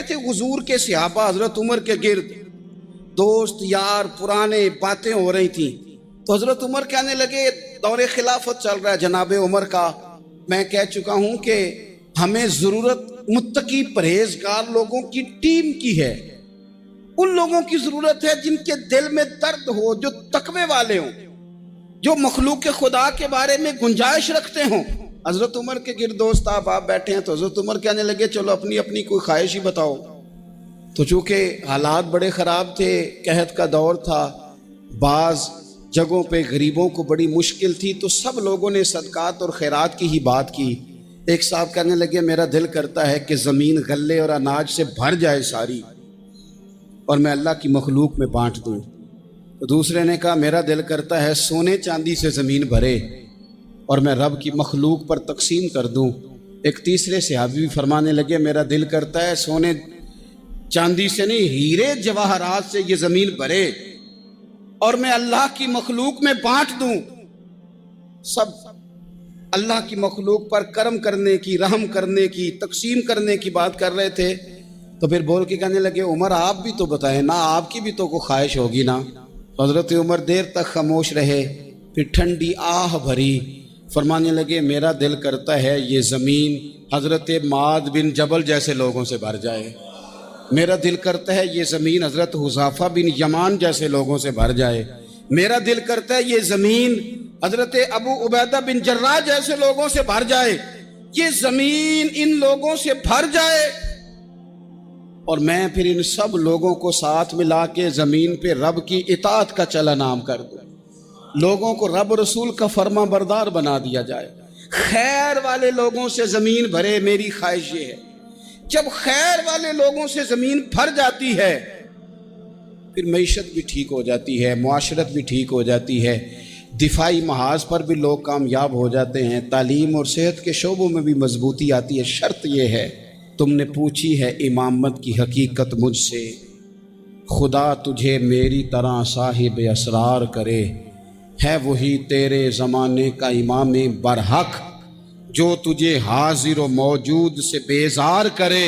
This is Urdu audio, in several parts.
تھے حضور کے صحابہ حضرت عمر کے گرد، دوست یار پرانے باتیں ہو رہی تھیں، تو حضرت عمر کہنے لگے دور خلافت چل رہا ہے جناب عمر کا، میں کہہ چکا ہوں کہ ہمیں ضرورت متقی پرہیزگار لوگوں کی ٹیم کی ہے، ان لوگوں کی ضرورت ہے جن کے دل میں درد ہو، جو تقوی والے ہوں، جو مخلوق خدا کے بارے میں گنجائش رکھتے ہوں۔ حضرت عمر کے گرد دوست آپ بیٹھے ہیں، تو حضرت عمر کہنے لگے چلو اپنی اپنی کوئی خواہش ہی بتاؤ۔ تو چونکہ حالات بڑے خراب تھے، قحط کا دور تھا، بعض جگہوں پہ غریبوں کو بڑی مشکل تھی، تو سب لوگوں نے صدقات اور خیرات کی ہی بات کی۔ ایک صاحب کہنے لگے میرا دل کرتا ہے کہ زمین غلے اور اناج سے بھر جائے ساری اور میں اللہ کی مخلوق میں بانٹ دوں۔ تو دوسرے نے کہا میرا دل کرتا ہے سونے چاندی سے زمین بھرے اور میں رب کی مخلوق پر تقسیم کر دوں۔ ایک تیسرے صحابی بھی فرمانے لگے میرا دل کرتا ہے سونے چاندی سے نہیں، ہیرے جواہرات سے یہ زمین بھرے اور میں اللہ کی مخلوق میں بانٹ دوں۔ سب اللہ کی مخلوق پر کرم کرنے کی، رحم کرنے کی، تقسیم کرنے کی بات کر رہے تھے۔ تو پھر بول کے کہنے لگے عمر آپ بھی تو بتائیں نا، آپ کی بھی تو کوئی خواہش ہوگی نا۔ حضرت عمر دیر تک خاموش رہے، پھر ٹھنڈی آہ بھری، فرمانے لگے میرا دل کرتا ہے یہ زمین حضرت معاذ بن جبل جیسے لوگوں سے بھر جائے، میرا دل کرتا ہے یہ زمین حضرت حذیفہ بن یمان جیسے لوگوں سے بھر جائے، میرا دل کرتا ہے یہ زمین حضرت ابو عبیدہ بن جراح جیسے لوگوں سے بھر جائے، یہ زمین ان لوگوں سے بھر جائے اور میں پھر ان سب لوگوں کو ساتھ ملا کے زمین پہ رب کی اطاعت کا چلن عام کر دوں، لوگوں کو رب رسول کا فرما بردار بنا دیا جائے، خیر والے لوگوں سے زمین بھرے۔ میری خواہش یہ ہے جب خیر والے لوگوں سے زمین بھر جاتی ہے پھر معیشت بھی ٹھیک ہو جاتی ہے، معاشرت بھی ٹھیک ہو جاتی ہے، دفاعی محاذ پر بھی لوگ کامیاب ہو جاتے ہیں، تعلیم اور صحت کے شعبوں میں بھی مضبوطی آتی ہے۔ شرط یہ ہے تم نے پوچھی ہے امامت کی حقیقت مجھ سے، خدا تجھے میری طرح صاحب اسرار کرے، ہے وہی تیرے زمانے کا امام برحق جو تجھے حاضر و موجود سے بیزار کرے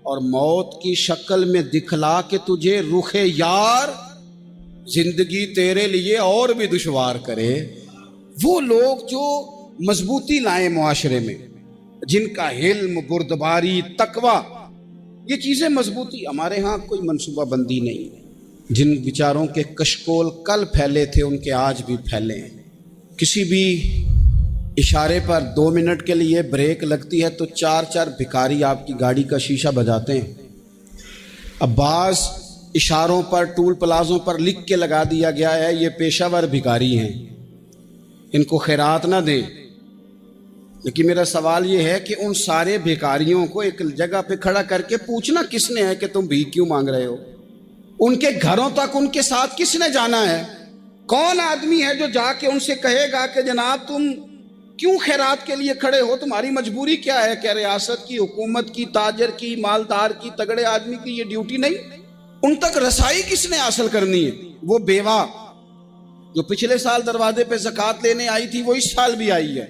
اور موت کی شکل میں دکھلا کے تجھے رخ یار زندگی تیرے لیے اور بھی دشوار کرے۔ وہ لوگ جو مضبوطی لائیں معاشرے میں، جن کا علم، بردباری، تقوی، یہ چیزیں مضبوطی، ہمارے ہاں کوئی منصوبہ بندی نہیں، جن بیچاروں کے کشکول کل پھیلے تھے ان کے آج بھی پھیلے ہیں۔ کسی بھی اشارے پر 2 منٹ کے لیے بریک لگتی ہے تو 4 بھکاری آپ کی گاڑی کا شیشہ بجاتے ہیں۔ اب بعض اشاروں پر، ٹول پلازوں پر لکھ کے لگا دیا گیا ہے یہ پیشہ ور بھکاری ہیں، ان کو خیرات نہ دیں۔ لیکن میرا سوال یہ ہے کہ ان سارے بھکاریوں کو ایک جگہ پہ کھڑا کر کے پوچھنا کس نے ہے کہ تم بھیک کیوں مانگ رہے ہو؟ ان کے گھروں تک ان کے ساتھ کس نے جانا ہے؟ کون آدمی ہے جو جا کے ان سے کہے گا کہ جناب تم کیوں خیرات کے لیے کھڑے ہو، تمہاری مجبوری کیا ہے؟ کہ ریاست کی، حکومت کی، تاجر کی، مالدار کی، تگڑے آدمی کی یہ ڈیوٹی نہیں؟ ان تک رسائی کس نے حاصل کرنی ہے؟ وہ بیوہ جو پچھلے سال دروازے پہ زکوٰۃ لینے آئی تھی وہ اس سال بھی آئی ہے،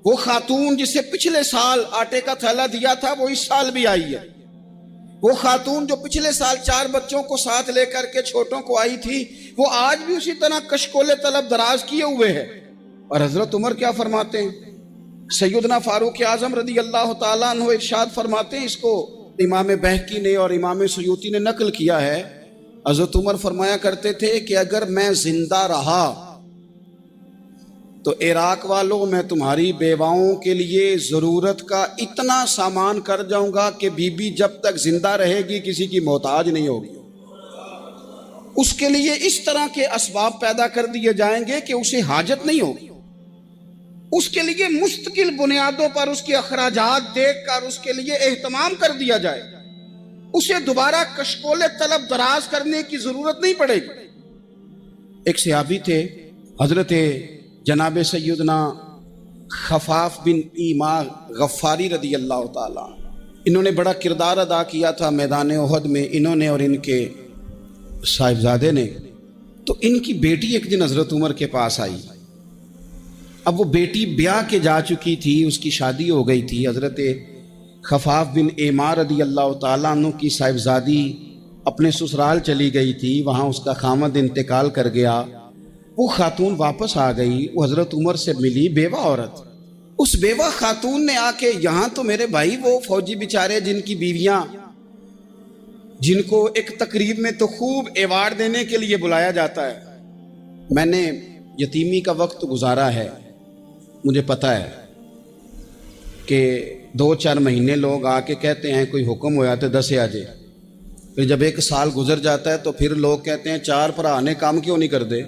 وہ خاتون جسے پچھلے سال آٹے کا تھیلا دیا تھا وہ اس سال بھی آئی ہے، وہ خاتون جو پچھلے سال 4 بچوں کو ساتھ لے کر کے چھوٹوں کو آئی تھی وہ آج بھی اسی طرح کشکول طلب دراز کیے ہوئے ہے۔ اور حضرت عمر کیا فرماتے ہیں؟ سیدنا فاروق اعظم رضی اللہ تعالیٰ عنہ ارشاد فرماتے ہیں، اس کو امام بہقی نے اور امام سیوطی نے نقل کیا ہے، حضرت عمر فرمایا کرتے تھے کہ اگر میں زندہ رہا تو عراق والوں میں تمہاری بیواؤں کے لیے ضرورت کا اتنا سامان کر جاؤں گا کہ بی بی جب تک زندہ رہے گی کسی کی محتاج نہیں ہوگی، اس کے لیے اس طرح کے اسباب پیدا کر دیے جائیں گے کہ اسے حاجت نہیں ہوگی، اس کے لیے مستقل بنیادوں پر اس کے اخراجات دیکھ کر اس کے لیے اہتمام کر دیا جائے، اسے دوبارہ کشکول طلب دراز کرنے کی ضرورت نہیں پڑے گی۔ ایک صحابی تھے حضرت جناب سیدنا خفاف بن ایما غفاری رضی اللہ تعالیٰ، انہوں نے بڑا کردار ادا کیا تھا میدان احد میں، انہوں نے اور ان کے صاحبزادے نے۔ تو ان کی بیٹی ایک دن حضرت عمر کے پاس آئی، اب وہ بیٹی بیاہ کے جا چکی تھی، اس کی شادی ہو گئی تھی، حضرت خفاف بن ایمار رضی اللہ تعالیٰ عنہ کی صاحبزادی اپنے سسرال چلی گئی تھی، وہاں اس کا خامد انتقال کر گیا۔ وہ خاتون واپس آ گئی، وہ حضرت عمر سے ملی، بیوہ عورت۔ اس بیوہ خاتون نے آ کے، یہاں تو میرے بھائی وہ فوجی بیچارے جن کی بیویاں، جن کو ایک تقریب میں تو خوب ایوارڈ دینے کے لیے بلایا جاتا ہے، میں نے یتیمی کا وقت گزارا ہے، مجھے پتہ ہے کہ 2-4 مہینے لوگ آ کے کہتے ہیں کوئی حکم ہو جاتے 10 آجے، پھر جب 1 سال گزر جاتا ہے تو پھر لوگ کہتے ہیں 4 بھرا نے کام کیوں نہیں کر دے۔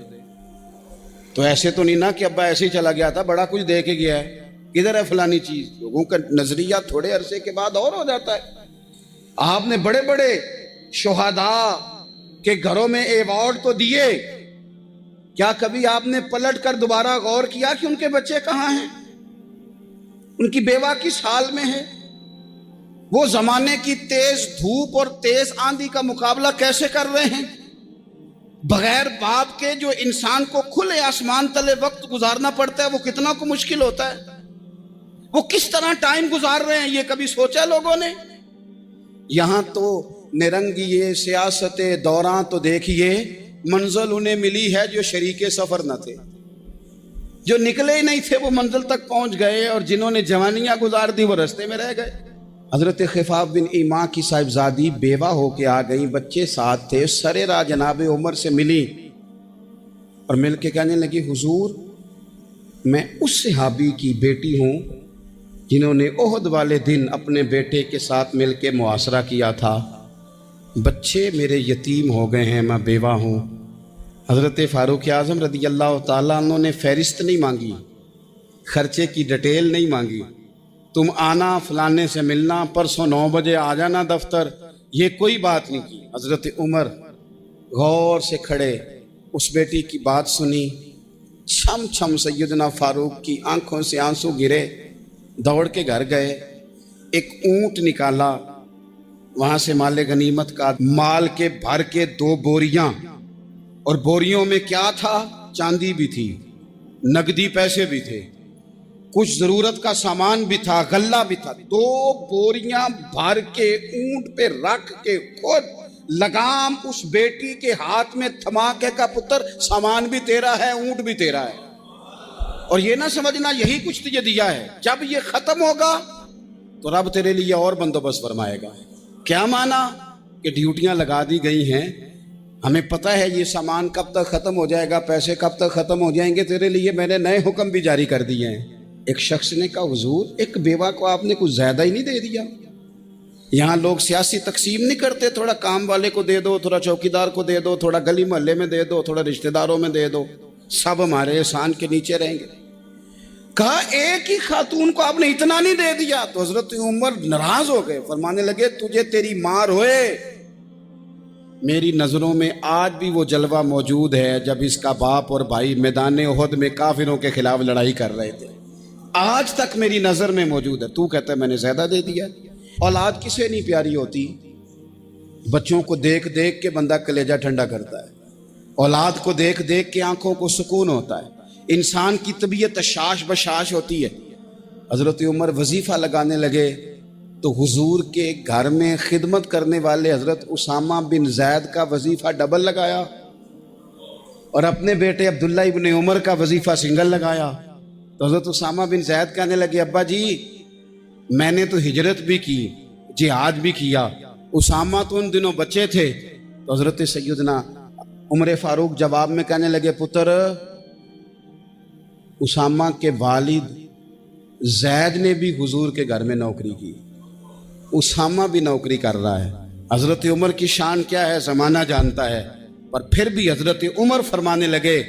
تو ایسے تو نہیں نا کہ ابا ایسے ہی چلا گیا تھا، بڑا کچھ دے کے گیا ہے، کدھر ہے فلانی چیز۔ لوگوں کا نظریہ تھوڑے عرصے کے بعد اور ہو جاتا ہے۔ آپ نے بڑے بڑے شہداء کے گھروں میں ایوارڈ تو دیے، کیا کبھی آپ نے پلٹ کر دوبارہ غور کیا کہ ان کے بچے کہاں ہیں، ان کی بیوہ کس حال میں ہے، وہ زمانے کی تیز دھوپ اور تیز آندھی کا مقابلہ کیسے کر رہے ہیں؟ بغیر باپ کے جو انسان کو کھلے آسمان تلے وقت گزارنا پڑتا ہے وہ کتنا کو مشکل ہوتا ہے، وہ کس طرح ٹائم گزار رہے ہیں، یہ کبھی سوچا لوگوں نے؟ یہاں تو نرنگیے سیاست دوران تو دیکھیے منزل انہیں ملی ہے جو شریک سفر نہ تھے، جو نکلے ہی نہیں تھے وہ منزل تک پہنچ گئے، اور جنہوں نے جوانیاں گزار دی وہ رستے میں رہ گئے۔ حضرت خفاف بن ایمار کی صاحبزادی بیوہ ہو کے آ گئی، بچے ساتھ تھے، سرے راہ جناب عمر سے ملی اور مل کے کہنے لگی حضور میں اس صحابی کی بیٹی ہوں جنہوں نے احد والے دن اپنے بیٹے کے ساتھ مل کے محاصرہ کیا تھا، بچے میرے یتیم ہو گئے ہیں، میں بیوہ ہوں۔ حضرت فاروق اعظم رضی اللہ تعالیٰ عنہ نے فہرست نہیں مانگی، خرچے کی ڈیٹیل نہیں مانگی، تم آنا فلانے سے ملنا، پرسوں 9 بجے آ جانا دفتر، یہ کوئی بات نہیں کی۔ حضرت عمر غور سے کھڑے، اس بیٹی کی بات سنی، چھم چھم سیدنا فاروق کی آنکھوں سے آنسو گرے، دوڑ کے گھر گئے، ایک اونٹ نکالا، وہاں سے مال غنیمت کا مال کے بھر کے 2 بوریاں، اور بوریوں میں کیا تھا؟ چاندی بھی تھی، نقدی پیسے بھی تھے، کچھ ضرورت کا سامان بھی تھا، غلہ بھی تھا۔ 2 بوریاں بھر کے اونٹ پہ رکھ کے خود لگام اس بیٹی کے ہاتھ میں تھما کے کا پتر سامان بھی تیرا ہے، اونٹ بھی تیرا ہے، اور یہ نہ سمجھنا یہی کچھ تجھے دیا ہے، جب یہ ختم ہوگا تو رب تیرے لیے اور بندوبست فرمائے گا۔ کیا مانا کہ ڈیوٹیاں لگا دی گئی ہیں، ہمیں پتہ ہے یہ سامان کب تک ختم ہو جائے گا، پیسے کب تک ختم ہو جائیں گے، تیرے لیے میں نے نئے حکم بھی جاری کر دیے ہیں۔ ایک شخص نے کہا حضور ایک بیوہ کو آپ نے کچھ زیادہ ہی نہیں دے دیا؟ یہاں لوگ سیاسی تقسیم نہیں کرتے، تھوڑا کام والے کو دے دو، تھوڑا چوکیدار کو دے دو، تھوڑا گلی محلے میں دے دو، تھوڑا رشتہ داروں میں دے دو، سب ہمارے احسان کے نیچے رہیں گے۔ کہا ایک ہی خاتون کو آپ نے اتنا نہیں دے دیا؟ تو حضرت عمر ناراض ہو گئے، فرمانے لگے تجھے تیری مار ہوئے، میری نظروں میں آج بھی وہ جلوہ موجود ہے جب اس کا باپ اور بھائی میدان احد میں کافروں کے خلاف لڑائی کر رہے تھے، آج تک میری نظر میں موجود ہے۔ تو کہتا ہے میں نے زیادہ دے دیا؟ اولاد کسے نہیں پیاری ہوتی؟ بچوں کو دیکھ دیکھ کے بندہ کلیجہ ٹھنڈا کرتا ہے، اولاد کو دیکھ دیکھ کے آنکھوں کو سکون ہوتا ہے، انسان کی طبیعت شاش بشاش ہوتی ہے۔ حضرت عمر وظیفہ لگانے لگے تو حضور کے گھر میں خدمت کرنے والے حضرت اسامہ بن زید کا وظیفہ ڈبل لگایا، اور اپنے بیٹے عبداللہ ابن عمر کا وظیفہ سنگل لگایا۔ تو حضرت اسامہ بن زید کہنے لگے ابا جی میں نے تو ہجرت بھی کی، جہاد بھی کیا، اسامہ تو ان دنوں بچے تھے۔ تو حضرت سیدنا عمر فاروق جواب میں کہنے لگے پتر اسامہ کے والد زید نے بھی حضور کے گھر میں نوکری کی، اسامہ بھی نوکری کر رہا ہے۔ حضرت عمر کی شان کیا ہے زمانہ جانتا ہے، پر پھر بھی حضرت عمر فرمانے لگے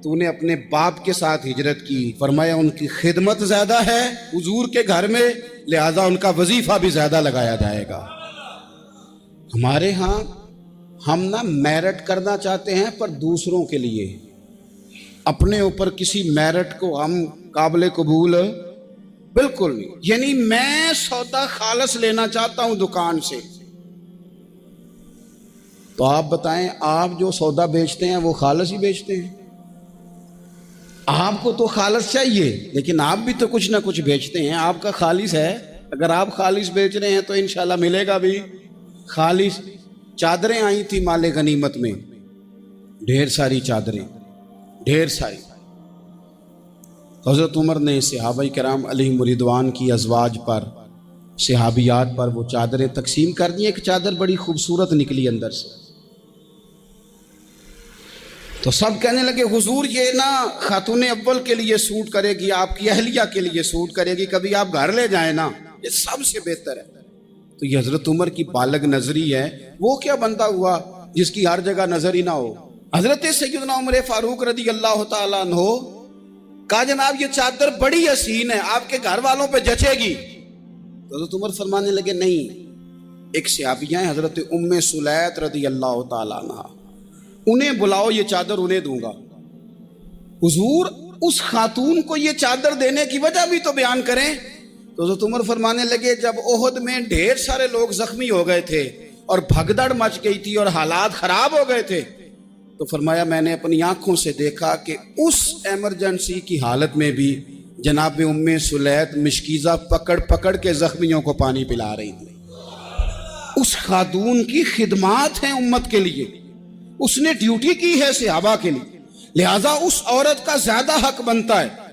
تو نے اپنے باپ کے ساتھ ہجرت کی، فرمایا ان کی خدمت زیادہ ہے حضور کے گھر میں، لہذا ان کا وظیفہ بھی زیادہ لگایا جائے گا۔ ہمارے ہاں ہم نہ میرٹ کرنا چاہتے ہیں پر دوسروں کے لیے، اپنے اوپر کسی میرٹ کو ہم قابل قبول بالکل نہیں۔ یعنی میں سودا خالص لینا چاہتا ہوں دکان سے، تو آپ بتائیں آپ جو سودا بیچتے ہیں وہ خالص ہی بیچتے ہیں؟ آپ کو تو خالص چاہیے، لیکن آپ بھی تو کچھ نہ کچھ بیچتے ہیں، آپ کا خالص ہے اگر آپ خالص بیچ رہے ہیں تو انشاءاللہ ملے گا بھی خالص۔ چادریں آئی تھی مال غنیمت میں، ڈھیر ساری چادریں، ڈھیر ساری۔ حضرت عمر نے صحابہ کرام علیہم رضوان کی ازواج پر، صحابیات پر وہ چادریں تقسیم کر دی۔ ایک چادر بڑی خوبصورت نکلی اندر سے، تو سب کہنے لگے حضور یہ نا خاتون اول کے لیے سوٹ کرے گی، آپ کی اہلیہ کے لیے سوٹ کرے گی، کبھی آپ گھر لے جائیں نا، یہ سب سے بہتر ہے۔ تو یہ حضرت عمر کی بالغ نظری ہے، وہ کیا بندہ ہوا جس کی ہر جگہ نظر ہی نہ ہو۔ حضرت سیدنا عمر فاروق رضی اللہ تعالیٰ عنہ کہا جناب یہ چادر بڑی حسین ہے، آپ کے گھر والوں پہ جچے گی۔ تو حضرت عمر فرمانے لگے نہیں، ایک صحابیہ ہیں حضرت ام سلیت رضی اللہ تعالیٰ عنہ، انہیں بلاؤ، یہ چادر انہیں دوں گا۔ حضور اس خاتون کو یہ چادر دینے کی وجہ بھی تو بیان کریں۔ تو حضرت عمر فرمانے لگے جب احد میں ڈھیر سارے لوگ زخمی ہو گئے تھے اور بھگدڑ مچ گئی تھی اور حالات خراب ہو گئے تھے، تو فرمایا میں نے اپنی آنکھوں سے دیکھا کہ اس ایمرجنسی کی حالت میں بھی جناب ام سلیت مشکیزہ پکڑ پکڑ کے زخمیوں کو پانی پلا رہی تھی۔ اس خاتون کی خدمات ہیں امت کے لیے، اس نے ڈیوٹی کی ہے صحابہ کے لیے، لہٰذا اس عورت کا زیادہ حق بنتا ہے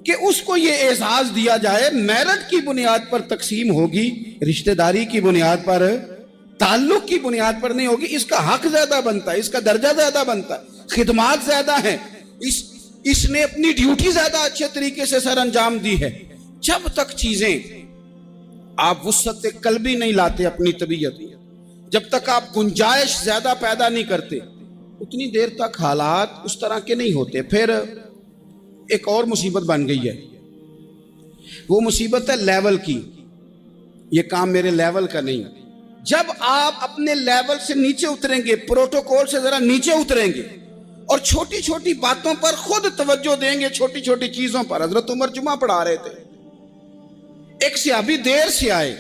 کہ اس کو یہ اعزاز دیا جائے۔ میرٹ کی بنیاد پر تقسیم ہوگی، رشتہ داری کی بنیاد پر، تعلق کی بنیاد پر نہیں ہوگی۔ اس کا حق زیادہ بنتا ہے، اس کا درجہ زیادہ بنتا ہے، خدمات زیادہ ہیں، اس نے اپنی ڈیوٹی زیادہ اچھے طریقے سے سر انجام دی ہے۔ جب تک چیزیں آپ وسعت قلبی نہیں لاتے اپنی طبیعت میں، جب تک آپ گنجائش زیادہ پیدا نہیں کرتے، اتنی دیر تک حالات اس طرح کے نہیں ہوتے۔ پھر ایک اور مصیبت بن گئی ہے، وہ مصیبت ہے لیول کی۔ یہ کام میرے لیول کا نہیں۔ جب آپ اپنے لیول سے نیچے اتریں گے، پروٹوکول سے ذرا نیچے اتریں گے اور چھوٹی چھوٹی باتوں پر خود توجہ دیں گے، چھوٹی چھوٹی چیزوں پر۔ حضرت عمر جمعہ پڑھا رہے تھے، ایک صحابی دیر سے آئے۔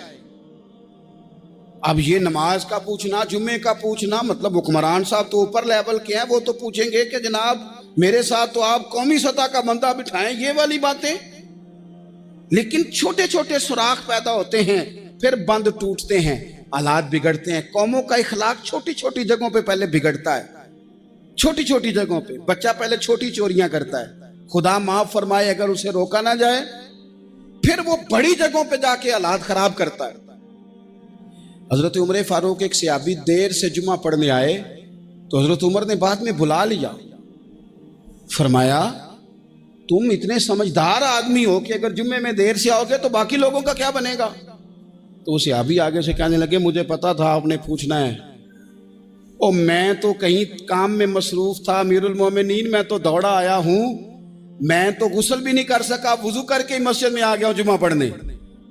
اب یہ نماز کا پوچھنا، جمعے کا پوچھنا، مطلب حکمران صاحب تو اوپر لیول کے ہیں، وہ تو پوچھیں گے کہ جناب میرے ساتھ تو آپ قومی سطح کا بندہ بٹھائیں، یہ والی باتیں۔ لیکن چھوٹے چھوٹے سوراخ پیدا ہوتے ہیں، پھر بند ٹوٹتے ہیں، حالات بگڑتے ہیں۔ قوموں کا اخلاق چھوٹی چھوٹی جگہوں پہ پہلے بگڑتا ہے، چھوٹی چھوٹی جگہوں پہ۔ بچہ پہلے چھوٹی چوریاں کرتا ہے، خدا معاف فرمائے اگر اسے روکا نہ جائے، پھر وہ بڑی جگہوں پہ جا کے حالات خراب کرتا ہے۔ حضرت عمر فاروق ایک صحابی دیر سے جمعہ پڑھنے آئے، تو حضرت عمر نے بعد میں بلا لیا، فرمایا تم اتنے سمجھدار آدمی ہو کہ اگر جمعے میں دیر سے آؤ گے تو باقی لوگوں کا کیا بنے گا؟ تو وہ صحابی آگے سے کہنے لگے مجھے پتا تھا آپ نے پوچھنا ہے، اور میں تو کہیں کام میں مصروف تھا، امیر المومنین میں تو دوڑا آیا ہوں، میں تو غسل بھی نہیں کر سکا، وضو کر کے مسجد میں آ گیا ہوں جمعہ پڑھنے۔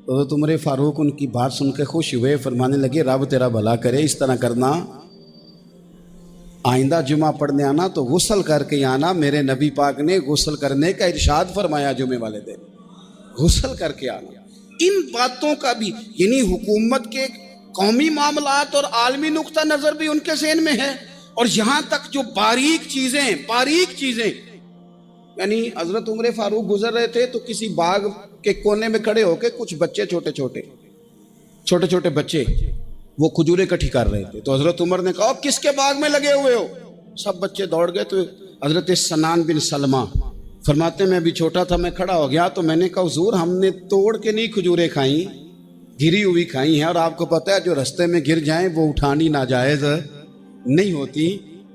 تو حضرت عمر فاروق ان کی بات سن کے خوش ہوئے، فرمانے لگے رب تیرا بھلا کرے، اس طرح کرنا، آئندہ جمعہ پڑھنے آنا تو غسل کر کے آنا، میرے نبی پاک نے غسل کرنے کا ارشاد فرمایا جمعے والے دن، غسل کر کے آنا۔ ان باتوں کا بھی یعنی حکومت کے قومی معاملات اور عالمی نقطہ نظر بھی ان کے ذہن میں ہے، اور یہاں تک جو باریک چیزیں یعنی حضرت عمر فاروق گزر رہے تھے تو کسی باغ کے کونے میں کھڑے ہو کے کچھ بچے چھوٹے چھوٹے بچے وہ کھجوریں اکٹھی کر رہے تھے، تو حضرت عمر نے کہا کس کے باغ میں لگے ہوئے ہو؟ سب بچے دوڑ گئے، تو حضرت سنان بن سلمہ فرماتے میں بھی چھوٹا تھا، میں کھڑا ہو گیا تو میں نے کہا حضور ہم نے توڑ کے نہیں کھجوریں کھائیں، گری ہوئی کھائی ہیں، اور آپ کو پتہ ہے جو رستے میں گر جائیں وہ اٹھانی ناجائز نہیں ہوتی،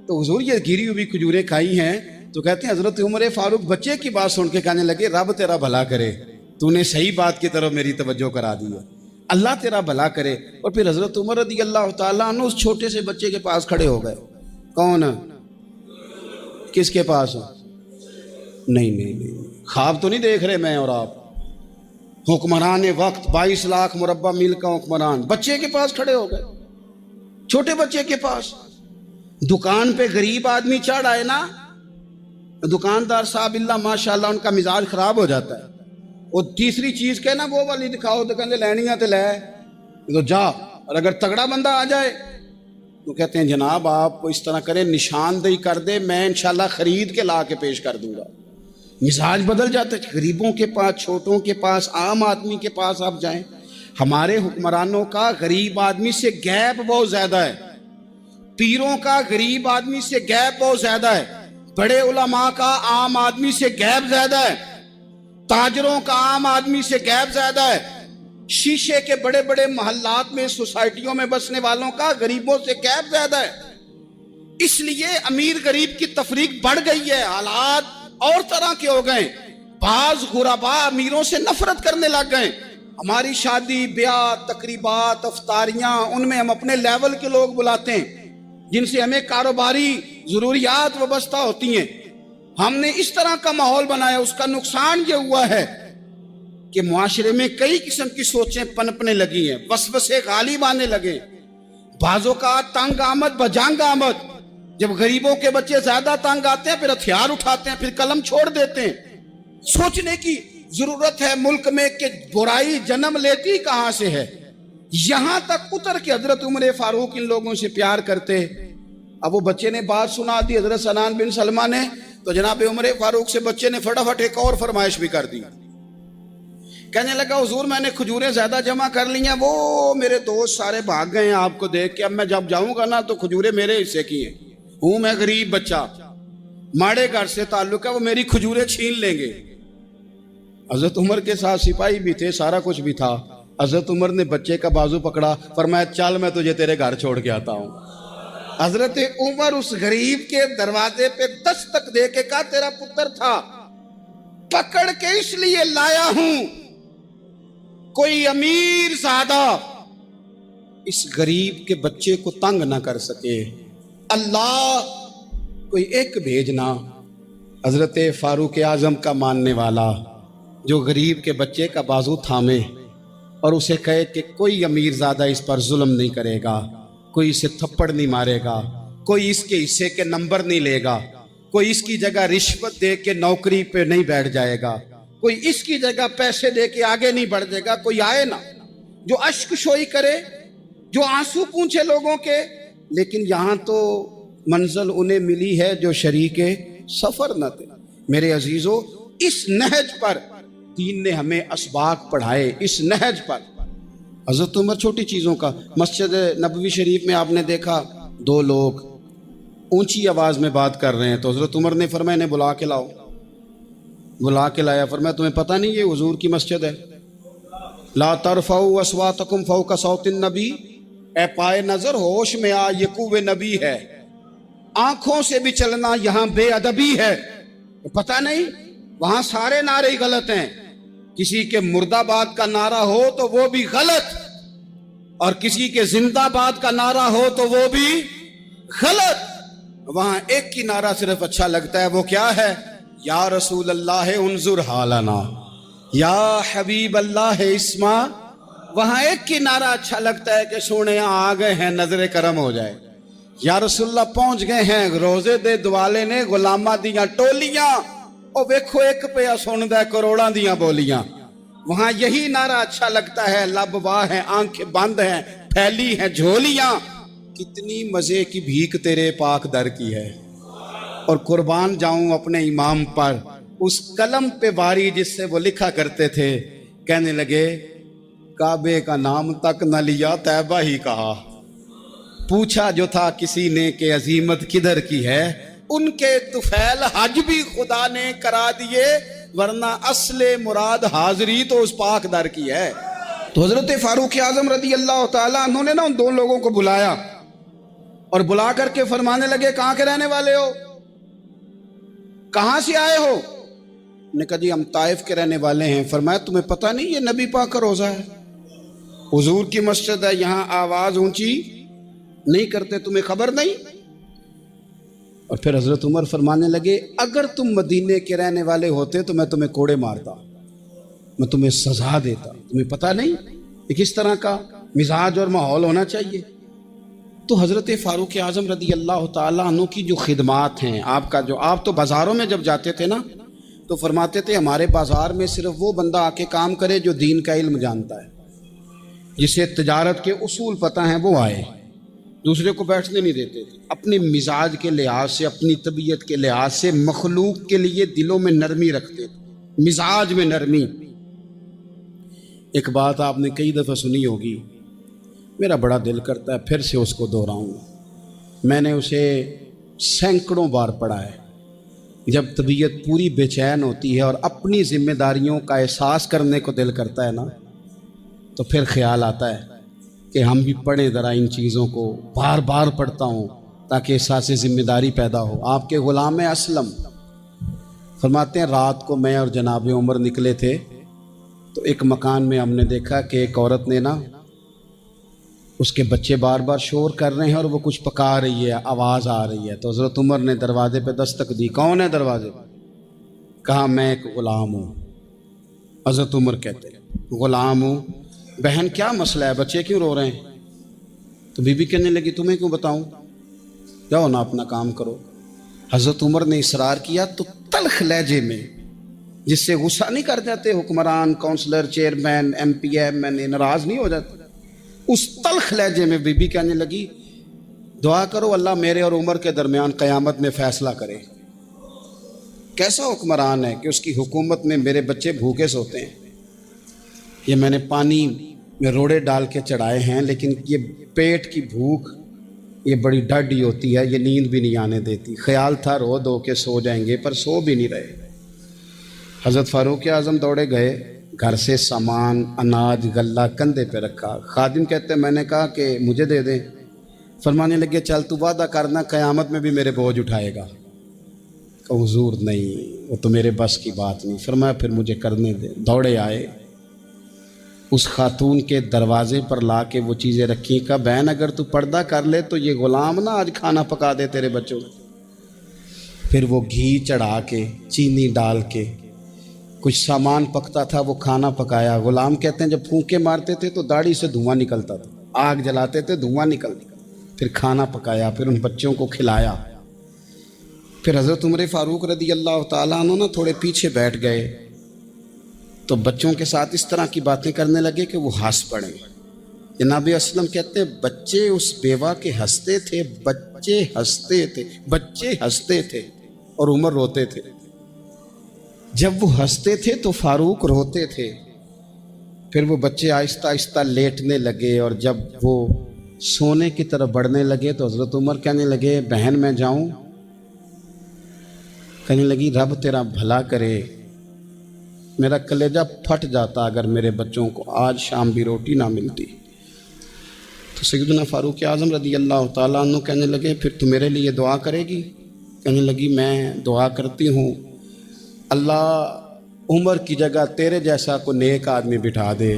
تو حضور یہ گری ہوئی کھجوریں کھائی ہیں۔ تو کہتے ہیں حضرت عمر فاروق بچے کی بات سن کے کہنے لگے رب تیرا بھلا کرے، تو نے صحیح بات کی طرف میری توجہ کرا دی ہے، اللہ تیرا بھلا کرے۔ اور پھر حضرت عمر رضی اللہ تعالیٰ عنہ اس چھوٹے سے بچے کے پاس کھڑے ہو گئے۔ کون؟ کس کے پاس؟ نہیں، خواب تو نہیں دیکھ رہے میں اور آپ، حکمران وقت 22 لاکھ مربع میل کا حکمران بچے کے پاس کھڑے ہو گئے، چھوٹے بچے کے پاس۔ دکان پہ غریب آدمی چڑھ آئے نا، دکاندار صاحب اللہ ماشاءاللہ ان کا مزاج خراب ہو جاتا ہے، وہ تیسری چیز کہنا وہ والی دکھاؤ تو کہتے لینیاں تے لے تو جا، اور اگر تگڑا بندہ آ جائے تو کہتے ہیں جناب آپ اس طرح کریں نشاندہی کر دے، میں انشاءاللہ خرید کے لا کے پیش کر دوں گا۔ مزاج بدل جاتا ہے، غریبوں کے پاس، چھوٹوں کے پاس، عام آدمی کے پاس آپ جائیں۔ ہمارے حکمرانوں کا غریب آدمی سے گیپ بہت زیادہ ہے، پیروں کا غریب آدمی سے گیپ بہت زیادہ ہے، بڑے علماء کا عام آدمی سے گیپ زیادہ ہے، تاجروں کا عام آدمی سے گیپ زیادہ ہے، شیشے کے بڑے بڑے محلات میں سوسائٹیوں میں بسنے والوں کا غریبوں سے گیپ زیادہ ہے۔ اس لیے امیر غریب کی تفریق بڑھ گئی ہے، حالات اور طرح کے ہو گئے، بعض غربا امیروں سے نفرت کرنے لگ گئے۔ ہماری شادی بیاہ تقریبات افطاریاں ان میں ہم اپنے لیول کے لوگ بلاتے ہیں جن سے ہمیں کاروباری ضروریات وابستہ ہوتی ہیں، ہم نے اس طرح کا ماحول بنایا۔ اس کا نقصان یہ ہوا ہے کہ معاشرے میں کئی قسم کی سوچیں پنپنے لگی ہیں، وسوسے غالب آنے لگے، بعضوں کا تنگ آمد بجنگ آمد۔ جب غریبوں کے بچے زیادہ تنگ آتے ہیں پھر ہتھیار اٹھاتے ہیں، پھر قلم چھوڑ دیتے ہیں۔ سوچنے کی ضرورت ہے ملک میں کہ برائی جنم لیتی کہاں سے ہے۔ یہاں تک اتر کے حضرت عمر فاروق ان لوگوں سے پیار کرتے۔ اب وہ بچے نے بات سنا دی حضرت سنان بن سلمہ نے، تو جناب عمر فاروق سے بچے نے فٹافٹ ایک اور فرمائش بھی کر دی۔ کہنے لگا حضور میں نے کھجوریں زیادہ جمع کر لی ہیں، وہ میرے دوست سارے بھاگ گئے ہیں آپ کو دیکھ کے، اب میں جب جاؤں گا نا تو کھجوریں میرے حصے کی ہیں، ہوں میں غریب بچہ، ماڑے گھر سے تعلق ہے، وہ میری کھجوریں چھین لیں گے۔ حضرت عمر کے ساتھ سپاہی بھی تھے، سارا کچھ بھی تھا۔ حضرت عمر نے بچے کا بازو پکڑا، فرمایا چل میں تجھے تیرے گھر چھوڑ کے آتا ہوں۔ حضرت عمر اس غریب کے دروازے پہ دستک دے کے کہا تیرا پتر تھا، پکڑ کے اس لیے لایا ہوں کوئی امیر زادہ اس غریب کے بچے کو تنگ نہ کر سکے، اللہ کوئی ایک بھیجنا۔ حضرت فاروق اعظم کا ماننے والا جو غریب کے بچے کا بازو تھامے اور اسے کہے کہ کوئی امیر زادہ اس پر ظلم نہیں کرے گا، کوئی اسے تھپڑ نہیں مارے گا، کوئی اس کے حصے کے نمبر نہیں لے گا، کوئی اس کی جگہ رشوت دے کے نوکری پہ نہیں بیٹھ جائے گا، کوئی اس کی جگہ پیسے دے کے آگے نہیں بڑھ جائے گا، کوئی آئے نا جو اشک شوئی کرے، جو آنسو پونچھے لوگوں کے۔ لیکن یہاں تو منزل انہیں ملی ہے جو شریک سفر نہ تھے۔ میرے عزیزو، اس نہج پر دین نے ہمیں اسباق پڑھائے، اس نہج پر۔ حضرت عمر چھوٹی چیزوں کا، مسجد نبوی شریف میں آپ نے دیکھا دو لوگ اونچی آواز میں بات کر رہے ہیں، تو حضرت عمر نے فرمایا انہیں بلا کے لاؤ۔ بلا کے لایا، فرمایا تمہیں پتہ نہیں یہ حضور کی مسجد ہے؟ لا ترفعوا اصواتکم فوق صوت النبی، اے پائے نظر ہوش میں آ، یہ کوہ نبی ہے، آنکھوں سے بھی چلنا یہاں بے ادبی ہے۔ پتہ نہیں وہاں سارے نعرے غلط ہیں، کسی کے مرد آباد کا نعرہ ہو تو وہ بھی غلط، اور کسی کے زندہ باد کا نعرہ ہو تو وہ بھی غلط۔ وہاں ایک کی نعرہ صرف اچھا لگتا ہے، وہ کیا ہے؟ یا رسول اللہ انظر حالنا، یا حبیب اللہ اسما۔ وہاں ایک کی نعرہ اچھا لگتا ہے کہ سونے آ گئے ہیں، نظر کرم ہو جائے، یا رسول اللہ پہنچ گئے ہیں، روزے دے دوالے نے غلامہ دیاں ٹولیاں، او ویکھو ایک پہ سن دے کروڑاں دیاں بولیاں۔ وہاں یہی نعرہ اچھا لگتا ہے، لب واہ ہیں، آنکھیں بند ہیں، پھیلی ہیں جھولیاں، کتنی مزے کی بھیک تیرے پاک در کی ہے۔ اور قربان جاؤں اپنے امام پر، اس قلم پہ باری جس سے وہ لکھا کرتے تھے، کہنے لگے کعبے کا نام تک نہ لیا، طیبہ ہی کہا۔ پوچھا جو تھا کسی نے کہ عظیمت کدھر کی ہے، ان کے طفیل حج بھی خدا نے کرا دیے، ورنہ اصل مراد حاضری تو اس پاک در کی ہے۔ تو حضرت فاروق اعظم رضی اللہ تعالیٰ عنہ نے نا ان دو لوگوں کو بلایا اور بلا کر کے فرمانے لگے کہاں کے رہنے والے ہو، کہاں سے آئے ہو؟ نے کہا جی ہم طائف کے رہنے والے ہیں۔ فرمایا تمہیں پتہ نہیں یہ نبی پاک کا روزہ ہے، حضور کی مسجد ہے، یہاں آواز اونچی نہیں کرتے، تمہیں خبر نہیں؟ اور پھر حضرت عمر فرمانے لگے اگر تم مدینے کے رہنے والے ہوتے تو میں تمہیں کوڑے مارتا، میں تمہیں سزا دیتا، تمہیں پتہ نہیں کہ کس طرح کا مزاج اور ماحول ہونا چاہیے۔ تو حضرت فاروق اعظم رضی اللہ تعالیٰ عنہ کی جو خدمات ہیں، آپ تو بازاروں میں جب جاتے تھے نا تو فرماتے تھے ہمارے بازار میں صرف وہ بندہ آ کے کام کرے جو دین کا علم جانتا ہے، جسے تجارت کے اصول پتہ ہیں وہ آئے، دوسرے کو بیٹھنے نہیں دیتے تھے۔ اپنے مزاج کے لحاظ سے، اپنی طبیعت کے لحاظ سے مخلوق کے لیے دلوں میں نرمی رکھتے تھے، مزاج میں نرمی۔ ایک بات آپ نے کئی دفعہ سنی ہوگی، میرا بڑا دل کرتا ہے پھر سے اس کو دہراؤں۔ میں نے اسے سینکڑوں بار پڑھا ہے۔ جب طبیعت پوری بے چین ہوتی ہے اور اپنی ذمہ داریوں کا احساس کرنے کو دل کرتا ہے نا، تو پھر خیال آتا ہے کہ ہم بھی پڑھیں ذرا ان چیزوں کو۔ بار بار پڑھتا ہوں تاکہ احساس ذمہ داری پیدا ہو۔ آپ کے غلام اسلم فرماتے ہیں رات کو میں اور جناب عمر نکلے تھے تو ایک مکان میں ہم نے دیکھا کہ ایک عورت نے نا، اس کے بچے بار بار شور کر رہے ہیں اور وہ کچھ پکا رہی ہے، آواز آ رہی ہے۔ تو حضرت عمر نے دروازے پہ دستک دی، کون ہے دروازے پہ؟ کہا میں ایک غلام ہوں۔ حضرت عمر کہتے ہیں غلام ہوں، بہن کیا مسئلہ ہے، بچے کیوں رو رہے ہیں؟ تو بی بی کہنے لگی تمہیں کیوں بتاؤں، جاؤ نا اپنا کام کرو۔ حضرت عمر نے اصرار کیا تو تلخ لہجے میں، جس سے غصہ نہیں کر جاتے حکمران، councillor, chairman, M P M N A, ناراض نہیں ہو جاتے، اس تلخ لہجے میں بی بی کہنے لگی دعا کرو اللہ میرے اور عمر کے درمیان قیامت میں فیصلہ کرے۔ کیسا حکمران ہے کہ اس کی حکومت میں میرے بچے بھوکے سوتے ہیں؟ یہ میں نے پانی میں روڑے ڈال کے چڑھائے ہیں، لیکن یہ پیٹ کی بھوک یہ بڑی ڈاڈی ہوتی ہے، یہ نیند بھی نہیں آنے دیتی۔ خیال تھا رو دو کے سو جائیں گے، پر سو بھی نہیں رہے۔ حضرت فاروق اعظم دوڑے گئے، گھر سے سامان، اناج، غلہ کندھے پہ رکھا۔ خادم کہتے ہیں میں نے کہا کہ مجھے دے دیں۔ فرمانے لگے چل تو وعدہ کرنا قیامت میں بھی میرے بوجھ اٹھائے گا۔ کہ حضور نہیں، وہ تو میرے بس کی بات نہیں۔ فرمایا پھر مجھے کرنے دے۔ دوڑے آئے، اس خاتون کے دروازے پر لا کے وہ چیزیں رکھی۔ کہا بہن اگر تو پردہ کر لے تو یہ غلام نہ آج کھانا پکا دے تیرے بچوں کو۔ پھر وہ گھی چڑھا کے، چینی ڈال کے، کچھ سامان پکتا تھا وہ کھانا پکایا۔ غلام کہتے ہیں جب پھونکے مارتے تھے تو داڑھی سے دھواں نکلتا تھا، آگ جلاتے تھے دھواں نکلتا، پھر کھانا پکایا، پھر ان بچوں کو کھلایا۔ پھر حضرت عمر فاروق رضی اللہ تعالیٰ عنہ نا تھوڑے پیچھے بیٹھ گئے تو بچوں کے ساتھ اس طرح کی باتیں کرنے لگے کہ وہ ہنس پڑے۔ جناب اسلم کہتے ہیں بچے اس بیوہ کے ہنستے تھے، بچے ہنستے تھے اور عمر روتے تھے۔ جب وہ ہنستے تھے تو فاروق روتے تھے۔ پھر وہ بچے آہستہ آہستہ لیٹنے لگے، اور جب وہ سونے کی طرف بڑھنے لگے تو حضرت عمر کہنے لگے بہن میں جاؤں؟ کہنے لگی رب تیرا بھلا کرے، میرا کلیجہ پھٹ جاتا اگر میرے بچوں کو آج شام بھی روٹی نہ ملتی۔ تو سیدنا فاروق اعظم رضی اللہ تعالیٰ عنہ کہنے لگے پھر تو میرے لیے دعا کرے گی؟ کہنے لگی میں دعا کرتی ہوں اللہ عمر کی جگہ تیرے جیسا کو نیک آدمی بٹھا دے۔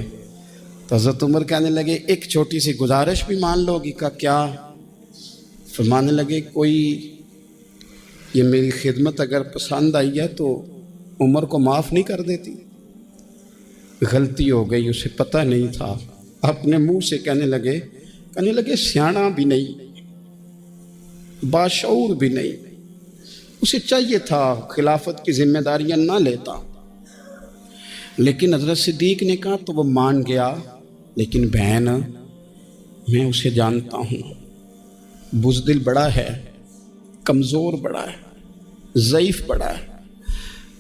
تو حضرت عمر کہنے لگے ایک چھوٹی سی گزارش بھی مان لو گی؟ کا کیا؟ فرمانے لگے کوئی یہ میری خدمت اگر پسند آئی ہے تو عمر کو معاف نہیں کر دیتی؟ غلطی ہو گئی، اسے پتہ نہیں تھا۔ اپنے منہ سے کہنے لگے سیاںا بھی نہیں، باشعور بھی نہیں، اسے چاہیے تھا خلافت کی ذمہ داریاں نہ لیتا۔ لیکن حضرت صدیق نے کہا تو وہ مان گیا، لیکن بہن میں اسے جانتا ہوں، بزدل بڑا ہے، کمزور بڑا ہے، ضعیف بڑا ہے،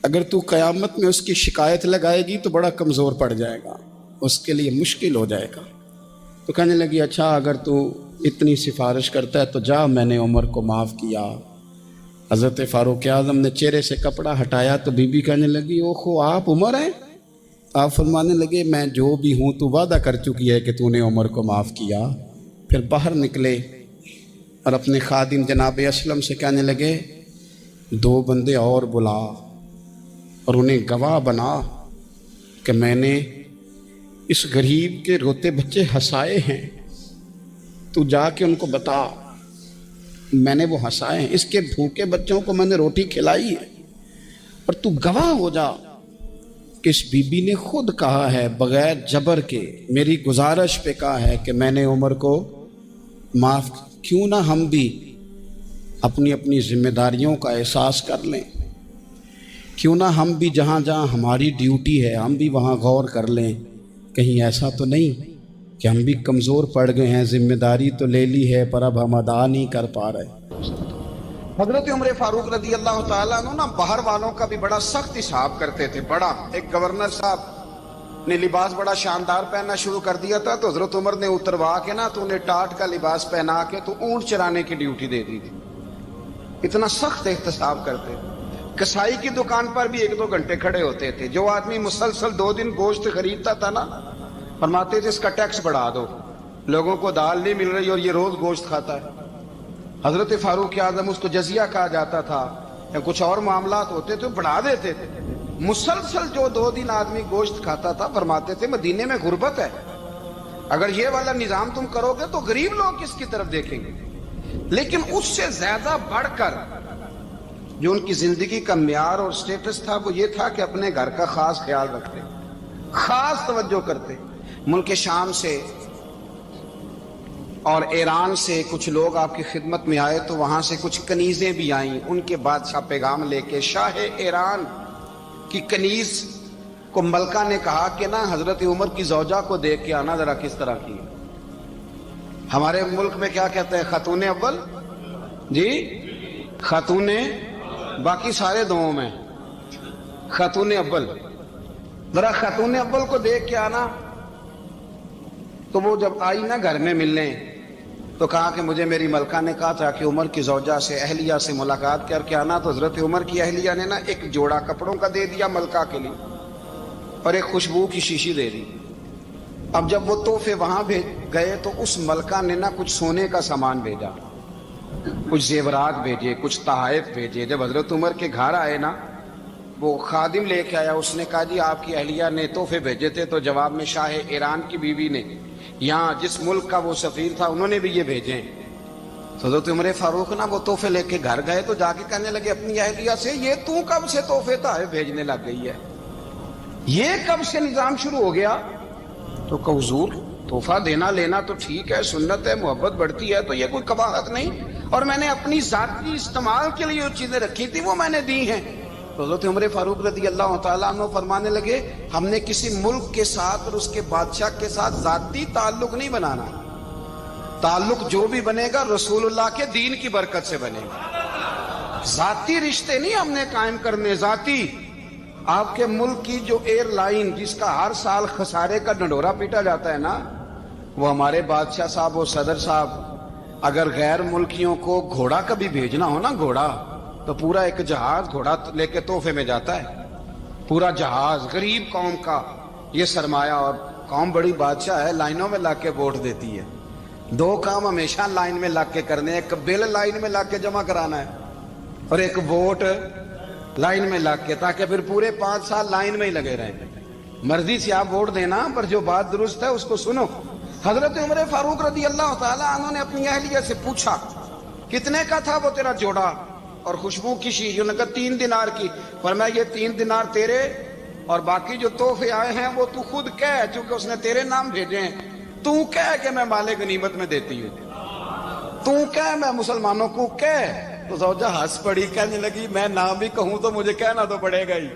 اگر تو قیامت میں اس کی شکایت لگائے گی تو بڑا کمزور پڑ جائے گا، اس کے لیے مشکل ہو جائے گا۔ تو کہنے لگی اچھا اگر تو اتنی سفارش کرتا ہے تو جا، میں نے عمر کو معاف کیا۔ حضرت فاروق اعظم نے چہرے سے کپڑا ہٹایا تو بی بی کہنے لگی اوہو آپ عمر ہیں؟ آپ فرمانے لگے میں جو بھی ہوں تو وعدہ کر چکی ہے کہ تو نے عمر کو معاف کیا۔ پھر باہر نکلے اور اپنے خادم جناب اسلم سے کہنے لگے 2 بندے اور بلا اور انہیں گواہ بنا کہ میں نے اس غریب کے روتے بچے ہنسائے ہیں، تو جا کے ان کو بتا میں نے وہ ہنسائے ہیں، اس کے بھوکے بچوں کو میں نے روٹی کھلائی ہے، اور تو گواہ ہو جا کہ اس بی بی نے خود کہا ہے بغیر جبر کے، میری گزارش پہ کہا ہے کہ میں نے عمر کو معاف۔ کیوں نہ ہم بھی اپنی ذمہ داریوں کا احساس کر لیں، کیوں نہ ہم بھی جہاں جہاں ہماری ڈیوٹی ہے ہم بھی وہاں غور کر لیں، کہیں ایسا تو نہیں کہ ہم بھی کمزور پڑ گئے ہیں، ذمہ داری تو لے لی ہے پر اب ہم ادا نہیں کر پا رہے۔ حضرت عمر فاروق رضی اللہ تعالیٰ عنہ نا باہر والوں کا بھی بڑا سخت حساب کرتے تھے۔ بڑا ایک گورنر صاحب نے لباس بڑا شاندار پہننا شروع کر دیا تھا تو حضرت عمر نے اتروا کے نا تو انہیں ٹاٹ کا لباس پہنا کے تو اونٹ چرانے کی ڈیوٹی دے دی تھی. اتنا سخت احتساب کرتے. کسائی کی دکان پر بھی 1-2 گھنٹے کھڑے ہوتے تھے. جو آدمی مسلسل 2 دن گوشت خریدتا تھا نا, فرماتے تھے اس کا ٹیکس بڑھا دو, لوگوں کو دال نہیں مل رہی اور یہ روز گوشت کھاتا ہے. حضرت فاروق اعظم, اس کو جزیہ کہا جاتا تھا, یا کچھ اور معاملات ہوتے تو بڑھا دیتے تھے. مسلسل جو 2 دن آدمی گوشت کھاتا تھا, فرماتے تھے مدینے میں غربت ہے, اگر یہ والا نظام تم کرو گے تو غریب لوگ کس کی طرف دیکھیں گے. لیکن اس سے زیادہ بڑھ کر جو ان کی زندگی کا معیار اور سٹیٹس تھا وہ یہ تھا کہ اپنے گھر کا خاص خیال رکھتے, خاص توجہ کرتے. ملک شام سے اور ایران سے کچھ لوگ آپ کی خدمت میں آئے تو وہاں سے کچھ کنیزیں بھی آئیں. ان کے بادشاہ پیغام لے کے, شاہ ایران کی کنیز کو ملکہ نے کہا کہ نا حضرت عمر کی زوجہ کو دیکھ کے آنا ذرا کس طرح کی. ہمارے ملک میں کیا کہتے ہیں, خاتون اول جی, خاتون, باقی سارے دووں میں خاتون اول. ذرا خاتون اول کو دیکھ کے آنا. تو وہ جب آئی نا گھر میں ملنے تو کہا کہ مجھے میری ملکہ نے کہا تھا کہ عمر کی زوجہ سے, اہلیہ سے ملاقات کر کے آنا. تو حضرت عمر کی اہلیہ نے نا ایک جوڑا کپڑوں کا دے دیا ملکہ کے لیے اور ایک خوشبو کی شیشی دے دی. اب جب وہ تحفے وہاں گئے تو اس ملکہ نے نا کچھ سونے کا سامان بھیجا, کچھ زیورات بھیجے, کچھ تحائف بھیجے. جب حضرت عمر کے گھر آئے نا, وہ خادم لے کے آیا, اس نے کہا جی آپ کی اہلیہ نے تحفے بھیجے تھے. تو جواب میں شاہ ایران کی بیوی نے, یہاں جس ملک کا وہ سفیر تھا, انہوں نے بھی یہ بھیجے ہیں. تو حضرت عمر فاروق نا وہ تحفے لے کے گھر گئے تو جا کے کہنے لگے اپنی اہلیہ سے, یہ تو کب سے تحفے تحائف بھیجنے لگ گئی ہے, یہ کب سے نظام شروع ہو گیا؟ تو کہ حضور تحفہ دینا لینا تو ٹھیک ہے, سنت ہے, محبت بڑھتی ہے, تو یہ کوئی قباحت نہیں, اور میں نے اپنی ذاتی استعمال کے لیے جو چیزیں رکھی تھی وہ میں نے دی ہیں. تو حضرت عمر فاروق رضی اللہ تعالیٰ عنہ فرمانے لگے ہم نے کسی ملک کے ساتھ اور اس کے بادشاہ کے ساتھ ذاتی تعلق نہیں بنانا, تعلق جو بھی بنے گا رسول اللہ کے دین کی برکت سے بنے گا. ذاتی رشتے نہیں ہم نے قائم کرنے. ذاتی آپ کے ملک کی جو ایئر لائن جس کا ہر سال خسارے کا ڈنڈورا پیٹا جاتا ہے نا, وہ ہمارے بادشاہ صاحب اور صدر صاحب اگر غیر ملکیوں کو گھوڑا کبھی بھیجنا ہو نا, گھوڑا, تو پورا ایک جہاز گھوڑا لے کے تحفے میں جاتا ہے, پورا جہاز. غریب قوم کا یہ سرمایہ, اور قوم بڑی بادشاہ ہے, لائنوں میں لا کے ووٹ دیتی ہے. 2 کام ہمیشہ لائن میں لا کے کرنے, ایک بل لائن میں لا کے جمع کرانا ہے اور ایک ووٹ لائن میں لا کے, تاکہ پھر پورے 5 سال لائن میں ہی لگے رہیں. مرضی سے آپ ووٹ دینا, پر جو بات درست ہے اس کو سنو. حضرت عمر فاروق رضی اللہ تعالیٰ عنہ نے اپنی اہلیہ سے پوچھا کتنے کا تھا وہ تیرا جوڑا اور خوشبو کی شیشی؟ انہوں نے کہا 3 دینار کی. فرمایا یہ 3 دینار تیرے, اور باقی جو تحفے آئے ہیں وہ تو خود کہہ, چونکہ اس نے تیرے نام بھیجے ہیں, تو کہہ کہ میں مال غنیمت میں دیتی ہوں, تو کہہ میں مسلمانوں کو کہہ. تو زوجہ ہنس پڑی, کہنے لگی میں نام بھی کہوں تو مجھے کہنا تو پڑے گا ہی,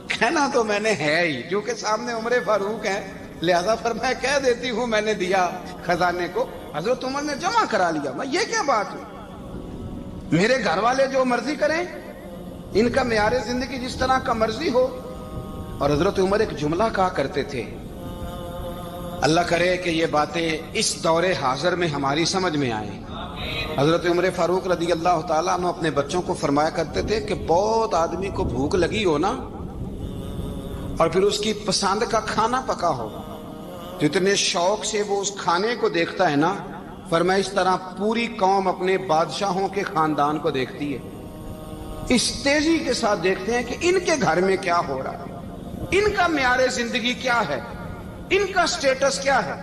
کہنا تو میں نے ہے ہی, کیونکہ سامنے عمر فاروق ہیں, لہذا فرمایا کہہ دیتی ہوں میں نے دیا خزانے کو. حضرت عمر نے جمع کرا لیا. میں یہ کیا بات ہے, میرے گھر والے جو مرضی کریں, ان کا معیار زندگی جس طرح کا مرضی ہو. اور حضرت عمر ایک جملہ کہا کرتے تھے, اللہ کرے کہ یہ باتیں اس دور حاضر میں ہماری سمجھ میں آئیں. حضرت عمر فاروق رضی اللہ تعالیٰ عنہ اپنے بچوں کو فرمایا کرتے تھے کہ بہت آدمی کو بھوک لگی ہو نا, اور پھر اس کی پسند کا کھانا پکا ہو, تو اتنے شوق سے وہ اس کھانے کو دیکھتا ہے نا, فرمایا اس طرح پوری قوم اپنے بادشاہوں کے خاندان کو دیکھتی ہے, اس تیزی کے ساتھ دیکھتے ہیں کہ ان کے گھر میں کیا ہو رہا ہے, ان کا معیار زندگی کیا ہے, ان کا سٹیٹس کیا ہے.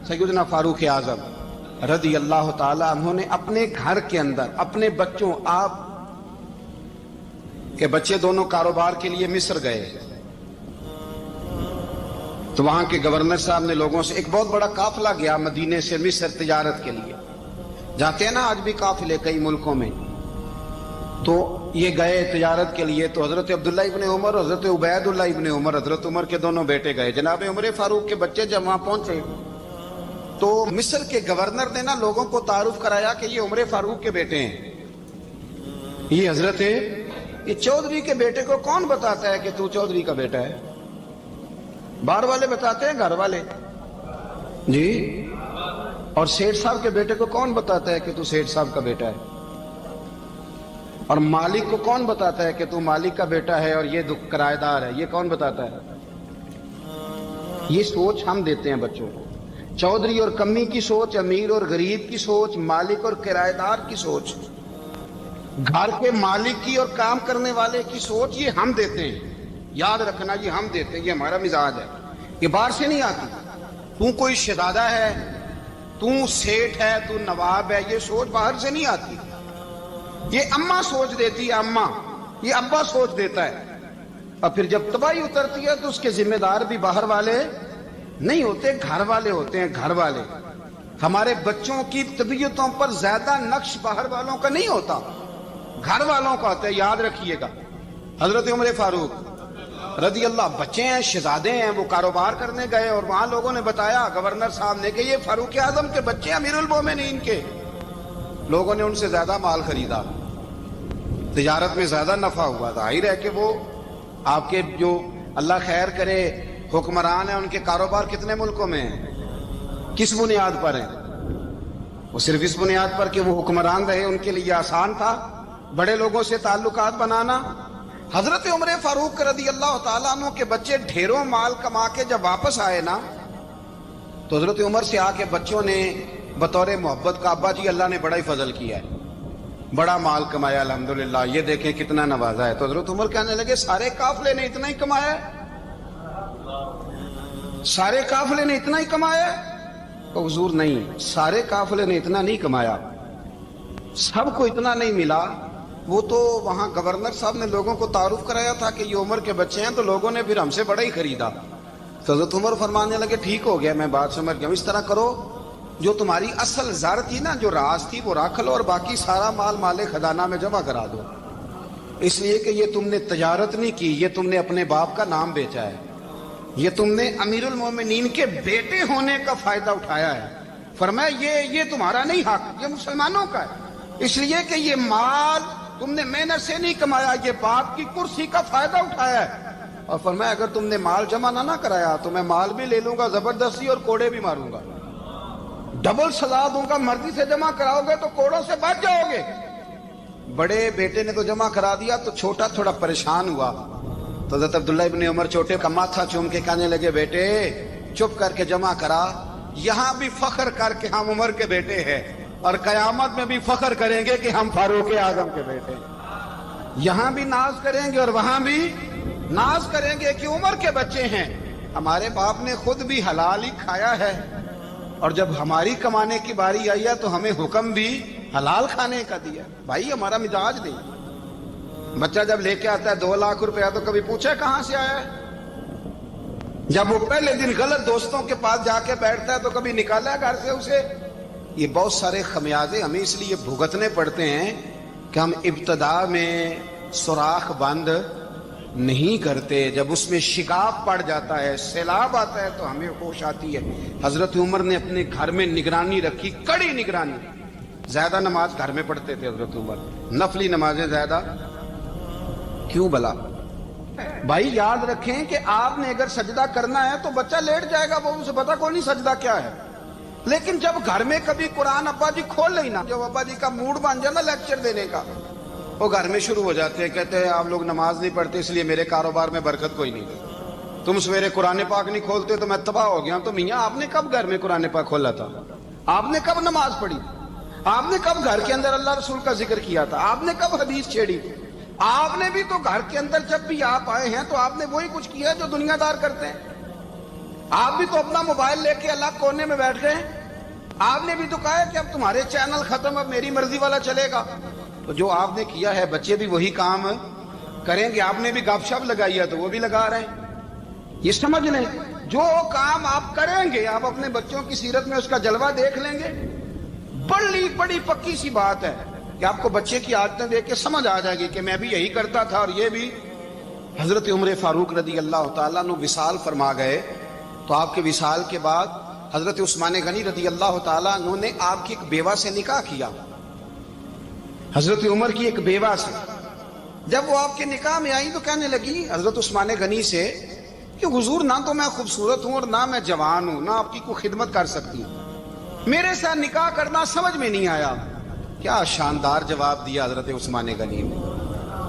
سیدنا فاروق اعظم رضی اللہ تعالیٰ عنہ نے اپنے گھر کے اندر اپنے بچوں, آپ کے بچے دونوں کاروبار کے لیے مصر گئے, تو وہاں کے گورنر صاحب نے لوگوں سے, ایک بہت بڑا قافلہ گیا مدینے سے مصر تجارت کے لیے, جاتے ہیں نا آج بھی قافلے کئی ملکوں میں, تو یہ گئے تجارت کے لیے. تو حضرت عبداللہ ابن عمر اور حضرت عبید اللہ ابن عمر, حضرت عمر کے دونوں بیٹے گئے. جناب عمر فاروق کے بچے جب وہاں پہنچے تو مصر کے گورنر نے نا لوگوں کو تعارف کرایا کہ یہ عمر فاروق کے بیٹے ہیں. یہ حضرت, یہ چودھری کے بیٹے کو کون بتاتا ہے کہ تو چودھری کا بیٹا ہے؟ باہر والے بتاتے ہیں گھر والے جی؟ اور سیٹھ صاحب کے بیٹے کو کون بتاتا ہے کہ تو سیٹھ صاحب کا بیٹا ہے؟ اور مالک کو کون بتاتا ہے کہ تو مالک کا بیٹا ہے اور یہ کرایہ دار ہے؟ یہ کون بتاتا ہے؟ یہ سوچ ہم دیتے ہیں بچوں کو. چودھری اور کمی کی سوچ، امیر اور غریب کی سوچ، مالک اور کرایہ دار کی سوچ، گھر کے مالک کی اور کام کرنے والے کی سوچ، یہ ہم دیتے ہیں. یاد رکھنا، یہ ہم دیتے ہیں، یہ ہمارا مزاج ہے. یہ باہر سے نہیں آتی. تو کوئی شہزادہ ہے، تو سیٹھ ہے، تو نواب ہے، یہ سوچ باہر سے نہیں آتی. یہ اماں سوچ دیتی ہے، اماں. یہ ابا سوچ دیتا ہے. اور پھر جب تباہی اترتی ہے تو اس کے ذمہ دار بھی باہر والے نہیں ہوتے، گھر والے ہوتے ہیں. گھر والے. ہمارے بچوں کی طبیعتوں پر زیادہ نقش باہر والوں کا نہیں ہوتا، گھر والوں کا ہوتا ہے. یاد رکھیے گا. حضرت عمر فاروق رضی اللہ، بچے ہیں، شہزادے ہیں، وہ کاروبار کرنے گئے اور وہاں لوگوں نے بتایا گورنر صاحب نے کہ یہ فاروق اعظم کے بچے امیر المومنین کے. لوگوں نے ان سے زیادہ مال خریدا، تجارت میں زیادہ نفع ہوا. ظاہر ہے کہ وہ آپ کے جو اللہ خیر کرے حکمران ہیں، ان کے کاروبار کتنے ملکوں میں ہیں، کس بنیاد پر ہیں؟ وہ صرف اس بنیاد پر کہ وہ حکمران رہے، ان کے لیے آسان تھا بڑے لوگوں سے تعلقات بنانا. حضرت عمر فاروق رضی اللہ تعالیٰ عنہ کے بچے ڈھیروں مال کما کے جب واپس آئے نا، تو حضرت عمر سے آ کے بچوں نے بطور محبت کا، ابا جی اللہ نے بڑا ہی فضل کیا ہے، بڑا مال کمایا الحمدللہ، یہ دیکھیں کتنا نوازا ہے. تو حضرت عمر کہنے لگے سارے قافلے نے اتنا ہی کمایا ہے؟ سارے قافلے نے اتنا ہی کمایا ہے؟ تو حضور نہیں، سارے قافلے نے اتنا نہیں کمایا، سب کو اتنا نہیں ملا. وہ تو وہاں گورنر صاحب نے لوگوں کو تعارف کرایا تھا کہ یہ عمر کے بچے ہیں، تو لوگوں نے پھر ہم سے بڑا ہی خریدا. تو حضرت عمر فرمانے لگے ٹھیک ہو گیا، میں بات سمجھ گیا. اس طرح کرو، جو تمہاری اصل زر تھی نا، جو راز تھی، وہ رکھ لو اور باقی سارا مال مال خزانہ میں جمع کرا دو. اس لیے کہ یہ تم نے تجارت نہیں کی، یہ تم نے اپنے باپ کا نام بیچا ہے، یہ تم نے امیر المومنین کے بیٹے ہونے کا فائدہ اٹھایا ہے. فرمایا یہ تمہارا نہیں حق، یہ مسلمانوں کا ہے. اس لیے کہ یہ مال تم نے محنت سے نہیں کمایا، یہ باپ کی کرسی کا فائدہ اٹھایا ہے. اور فرمایا اگر تم نے مال جمع نہ کرایا تو میں مال بھی لے لوں گا زبردستی اور کوڑے بھی ماروں گا، ڈبل سزا دوں گا. مرضی سے جمع کراؤ گے تو کوڑوں سے بچ جاؤ گے. بڑے بیٹے نے تو جمع کرا دیا، تو چھوٹا تھوڑا پریشان ہوا. تو حضرت عبداللہ ابن عمر چھوٹے کا ماتھا چوم کے کہنے لگے بیٹے چپ کر کے جمع کرا، یہاں بھی فخر کر کے ہم عمر کے بیٹے ہیں، اور قیامت میں بھی فخر کریں گے کہ ہم فاروق اعظم کے بیٹے ہیں. یہاں بھی ناز کریں گے اور وہاں بھی ناز کریں گے کہ عمر کے بچے ہیں. ہمارے باپ نے خود بھی حلال ہی کھایا ہے، اور جب ہماری کمانے کی باری آئی ہے تو ہمیں حکم بھی حلال کھانے کا دیا. بھائی ہمارا مزاج نہیں. بچہ جب لے کے آتا ہے 2 لاکھ روپیہ تو کبھی پوچھے کہاں سے آیا ہے؟ جب وہ پہلے دن غلط دوستوں کے پاس جا کے بیٹھتا ہے تو کبھی نکالا ہے گھر سے اسے؟ یہ بہت سارے خمیازے ہمیں اس لیے بھگتنے پڑتے ہیں کہ ہم ابتدا میں سوراخ بند نہیں کرتے. جب اس میں شگاف پڑ جاتا ہے، سیلاب آتا ہے تو ہمیں ہوش آتی ہے. حضرت عمر نے اپنے گھر میں نگرانی رکھی، کڑی نگرانی. زیادہ نماز گھر میں پڑھتے تھے حضرت عمر، نفلی نمازیں زیادہ کیوں بلا؟ بھائی یاد رکھیں کہ آپ نے اگر سجدہ کرنا ہے تو بچہ لیٹ جائے گا، وہ اسے پتا کوئی نہیں سجدہ کیا ہے. لیکن جب گھر میں کبھی قرآن ابا جی کھول لیں نا، جب ابا جی کا موڈ بن جائے نا لیکچر دینے کا، وہ گھر میں شروع ہو جاتے ہیں، کہتے ہیں آپ لوگ نماز نہیں پڑھتے اس لیے میرے کاروبار میں برکت کوئی نہیں. تم سویرے قرآن پاک نہیں کھولتے تو میں تباہ ہو گیا. تو میاں آپ نے کب گھر میں قرآن پاک کھولا تھا؟ آپ نے کب نماز پڑھی؟ آپ نے کب گھر کے اندر اللہ رسول کا ذکر کیا تھا؟ آپ نے کب حدیث چھیڑی؟ آپ نے بھی تو گھر کے اندر جب بھی آپ آئے ہیں تو آپ نے وہی کچھ کیا جو دنیا دار کرتے ہیں. آپ بھی تو اپنا موبائل لے کے الگ کونے میں بیٹھ گئے. آپ نے بھی تو کہا ہے کہ اب تمہارے چینل ختم، اب میری مرضی والا چلے گا. تو جو آپ نے کیا ہے بچے بھی وہی کام کریں گے. آپ نے بھی گپ شپ لگائی ہے تو وہ بھی لگا رہے ہیں. یہ سمجھ لیں جو کام آپ کریں گے آپ اپنے بچوں کی سیرت میں اس کا جلوہ دیکھ لیں گے. بڑی پکی سی بات ہے کہ آپ کو بچے کی عادتیں دیکھ کے سمجھ آ جائے گی کہ میں بھی یہی کرتا تھا اور یہ بھی. حضرت عمر فاروق رضی اللہ تعالیٰ عنہ وصال فرما گئے. تو آپ کے وصال کے بعد حضرت عثمان غنی رضی اللہ تعالیٰ عنہ نے آپ کی ایک بیوہ سے نکاح کیا، حضرت عمر کی ایک بیوہ سے. جب وہ آپ کے نکاح میں آئی تو کہنے لگی حضرت عثمان غنی سے کہ حضور نہ تو میں خوبصورت ہوں اور نہ میں جوان ہوں، نہ آپ کی کوئی خدمت کر سکتی ہوں، میرے ساتھ نکاح کرنا سمجھ میں نہیں آیا۔ کیا شاندار جواب دیا حضرت عثمان غنی نے،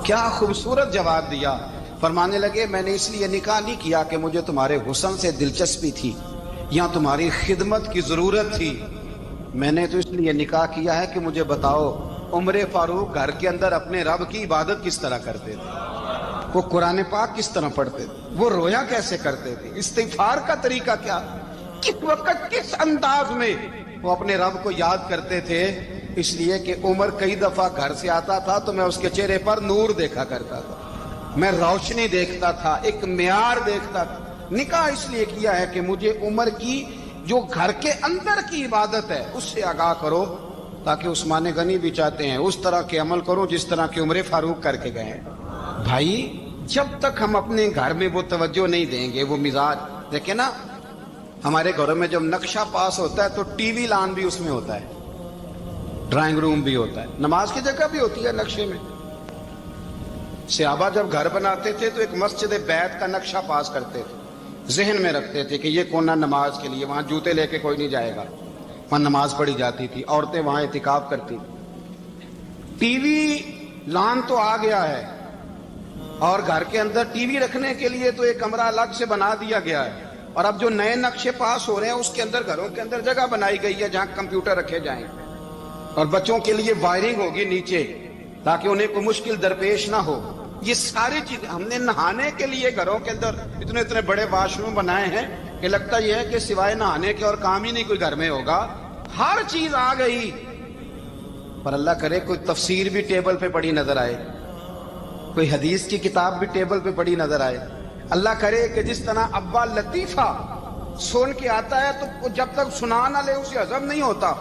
کیا خوبصورت جواب دیا۔ فرمانے لگے میں نے اس لیے نکاح نہیں کیا کہ مجھے تمہارے حسن سے دلچسپی تھی یا تمہاری خدمت کی ضرورت تھی، میں نے تو اس لیے نکاح کیا ہے کہ مجھے بتاؤ عمر فاروق گھر کے اندر اپنے رب کی عبادت کس طرح کرتے تھے، وہ قرآن پاک کس طرح پڑھتے تھے، وہ رویا کیسے کرتے تھے، استغفار کا طریقہ کیا، کس وقت کس انداز میں وہ اپنے رب کو یاد کرتے تھے۔ اس لیے کہ عمر کئی دفعہ گھر سے آتا تھا تو میں اس کے چہرے پر نور دیکھا کرتا تھا، میں روشنی دیکھتا تھا، ایک معیار دیکھتا تھا۔ نکاح اس لیے کیا ہے کہ مجھے عمر کی جو گھر کے اندر کی عبادت ہے اس سے آگاہ کرو، تاکہ عثمان غنی بھی چاہتے ہیں اس طرح کے عمل کرو جس طرح کہ عمر فاروق کر کے گئے ہیں۔ بھائی جب تک ہم اپنے گھر میں وہ توجہ نہیں دیں گے، وہ مزاج دیکھیں نا، ہمارے گھروں میں جب نقشہ پاس ہوتا ہے تو ٹی وی لان بھی اس میں ہوتا ہے، ڈرائنگ روم بھی ہوتا ہے، نماز کی جگہ بھی ہوتی ہے نقشے میں۔ صحابہ جب گھر بناتے تھے تو ایک مسجد بیت کا نقشہ پاس کرتے تھے، ذہن میں رکھتے تھے کہ یہ کونا نماز کے لیے، وہاں جوتے لے کے کوئی نہیں جائے گا، وہاں نماز پڑھی جاتی تھی، عورتیں وہاں اعتکاف کرتی تھی۔ ٹی وی لان تو آ گیا ہے اور گھر کے اندر ٹی وی رکھنے کے لیے تو ایک کمرہ الگ سے بنا دیا گیا ہے، اور اب جو نئے نقشے پاس ہو رہے ہیں اس کے اندر گھروں کے اندر جگہ بنائی گئی ہے جہاں کمپیوٹر رکھے جائیں، اور بچوں کے لیے وائرنگ ہوگی نیچے تاکہ انہیں کوئی مشکل درپیش نہ ہو۔ یہ ساری چیزیں ہم نے نہانے کے لیے گھروں کے اندر اتنے اتنے بڑے واش روم بنائے ہیں کہ لگتا یہ ہے کہ سوائے نہانے کے اور کام ہی نہیں کوئی گھر میں ہوگا، ہر چیز آ گئی۔ پر اللہ کرے کوئی تفسیر بھی ٹیبل پہ پڑی نظر آئے، کوئی حدیث کی کتاب بھی ٹیبل پہ پڑی نظر آئے۔ اللہ کرے کہ جس طرح ابا لطیفہ سن کے آتا ہے تو جب تک سنا نہ لے اسے ہضم نہیں ہوتا،